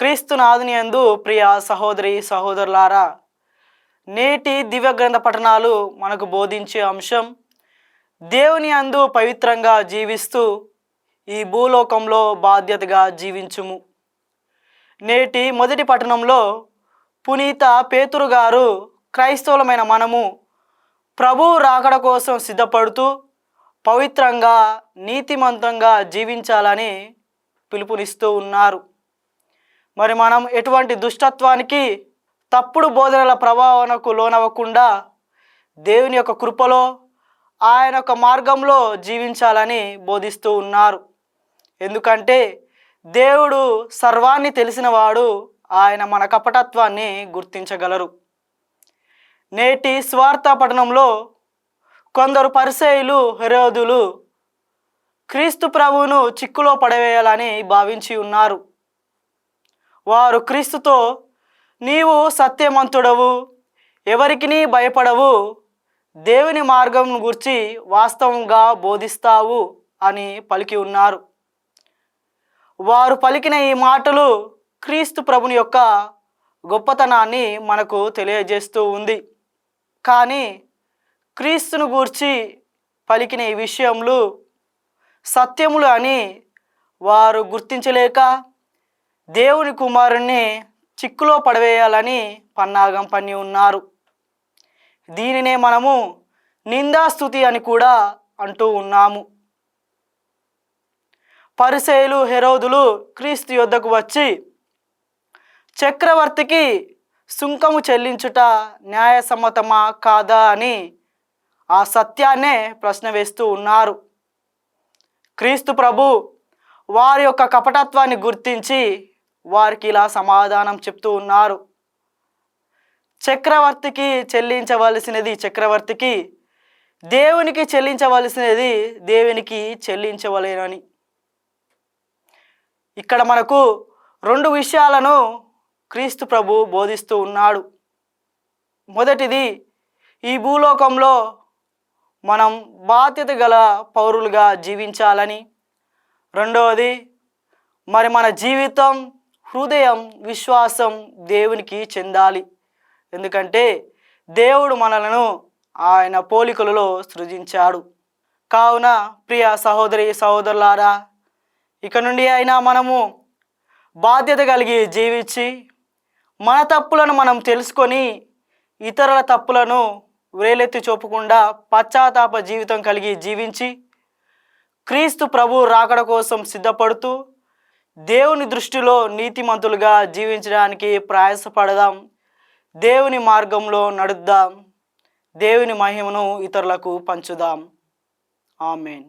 క్రీస్తునాథుని యందు ప్రియ సహోదరి సహోదరులారా, నేటి దివ్య గ్రంథ పఠనాలు మనకు బోధించే అంశం దేవుని యందు పవిత్రంగా జీవిస్తూ ఈ భూలోకంలో బాధ్యతగా జీవించుము. నేటి మొదటి పఠనంలో పునీత పేతురు గారు క్రైస్తవులమైన మనము ప్రభువు రాకడ కోసం సిద్ధపడుతూ పవిత్రంగా నీతిమంతంగా జీవించాలని పిలుపునిస్తూ ఉన్నారు. మరి మనం ఎటువంటి దుష్టత్వానికి తప్పుడు బోధనల ప్రభావానికి లోనవ్వకుండా దేవుని యొక్క కృపలో ఆయన యొక్క మార్గంలో జీవించాలని బోధిస్తూ ఉన్నారు. ఎందుకంటే దేవుడు సర్వాన్ని తెలిసినవాడు, ఆయన మన కపటత్వాన్ని గుర్తించగలరు. నేటి స్వార్థ పఠనంలో కొందరు పరిసయ్యులు హెరోదులు క్రీస్తు ప్రభువును చిక్కులో పడవేయాలని భావించి ఉన్నారు. వారు క్రీస్తుతో నీవు సత్యమంతుడవు, ఎవరికి భయపడవు, దేవుని మార్గం గురించి వాస్తవంగా బోధిస్తావు అని పలికి ఉన్నారు. వారు పలికిన ఈ మాటలు క్రీస్తు ప్రభుని యొక్క గొప్పతనాన్ని మనకు తెలియజేస్తూ ఉంది. కానీ క్రీస్తును గూర్చి పలికిన ఈ విషయములు సత్యములు అని వారు గుర్తించలేక దేవుని కుమారుణ్ణి చిక్కులో పడవేయాలని పన్నాగం పన్ని ఉన్నారు. దీనినే మనము నిందాస్తుతి అని కూడా అంటూ ఉన్నాము. పరిసయ్యులు హెరోదులు క్రీస్తు యొద్దకు వచ్చి చక్రవర్తికి సుంకము చెల్లించుట న్యాయసమ్మతమా కాదా అని ఆ సత్యాన్నే ప్రశ్న వేస్తూ ఉన్నారు. క్రీస్తు ప్రభు వారి యొక్క కపటత్వాన్ని గుర్తించి వారికి ఇలా సమాధానం చెప్తూ ఉన్నారు. చక్రవర్తికి చెల్లించవలసినది చక్రవర్తికి, దేవునికి చెల్లించవలసినది దేవునికి చెల్లించవలేనని. ఇక్కడ మనకు రెండు విషయాలను క్రీస్తు ప్రభు బోధిస్తూ ఉన్నాడు. మొదటిది, ఈ భూలోకంలో మనం బాధ్యత గల పౌరులుగా జీవించాలని. రెండవది, మరి మన జీవితం, హృదయం, విశ్వాసం దేవునికి చెందాలి. ఎందుకంటే దేవుడు మనలను ఆయన పోలికలలో సృజించాడు. కావున ప్రియ సహోదరి సహోదరులారా, ఇక నుండి అయినా మనము బాధ్యత కలిగి జీవించి మన తప్పులను మనం తెలుసుకొని ఇతరుల తప్పులను వేలెత్తి చూపకుండా పశ్చాత్తాప జీవితం కలిగి జీవించి క్రీస్తు ప్రభు రాకడ కోసం సిద్ధపడుతూ దేవుని దృష్టిలో నీతిమంతులుగా జీవించడానికి ప్రయాసపడదాం. దేవుని మార్గంలో నడుద్దాం. దేవుని మహిమను ఇతరులకు పంచుదాం. ఆమేన్.